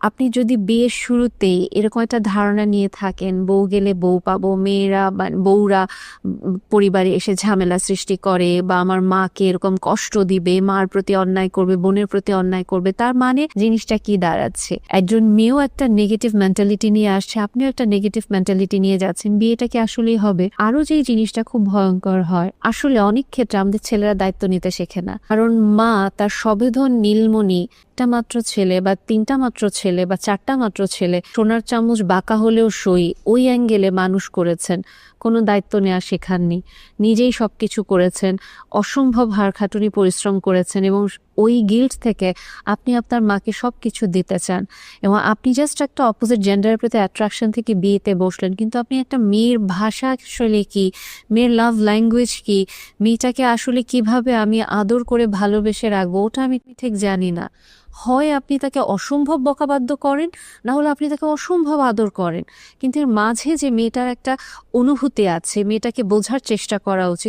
আপনি যদি বিয়ের শুরুতেই এরকম একটা ধারণা নিয়ে থাকেন, বউ গেলে বউ পাবো, মেয়েরা বা বউরা পরিবারে এসে ঝামেলা সৃষ্টি করে বা আমার মাকে এরকম কষ্ট দিবে, মার প্রতি অন্যায় করবে, বোনের প্রতি অন্যায় করবে, তার মানে জিনিসটা কি দাঁড়াচ্ছে? একজন মেয়েও একটা নেগেটিভ মেন্টালিটি নিয়ে আসছে, আপনিও একটা নেগেটিভ মেন্টালিটি নিয়ে যাচ্ছেন, বিয়েটা কি আসলেই হবে? আরো যে জিনিসটা খুব ভয়ঙ্কর হয়, আসলে অনেক ক্ষেত্রে আমাদের ছেলেরা দায়িত্ব নিতে শেখে না। কারণ মা তার সবেধন নীলমণি একটা মাত্র ছেলে বা তিনটা মাত্র ছেলে বা চারটা মাত্র ছেলে, সোনার চামচ বাঁকা হলেও সই, ওই অ্যাঙ্গেলে মানুষ করেছেন, কোনো দায়িত্ব নেওয়া শেখাননি, নিজেই সবকিছু করেছেন, অসম্ভব হাড়খাটুনি পরিশ্রম করেছেন এবং ওই গিল্ট থেকে আপনি আপনার মাকে সবকিছু দিতে চান এবং আপনি জাস্ট একটা অপোজিট জেন্ডারের প্রতি অ্যাট্রাকশন থেকে বিয়েতে বসলেন, কিন্তু আপনি একটা মেয়ের ভাষা আসলে কি, মেয়ের লাভ ল্যাঙ্গুয়েজ কি, মেয়েটাকে আসলে কিভাবে আমি আদর করে ভালোবেসে রাখবো, ওটা আমি ঠিক জানি না। হয় আপনি তাকে অসম্ভব বকাবাদ্য করেন, না হলে আপনি তাকে অসম্ভব আদর করেন, কিন্তু এর মাঝে যে মেয়েটার একটা অনুভূতি আছে, মেয়েটাকে বোঝার চেষ্টা করা উচিত।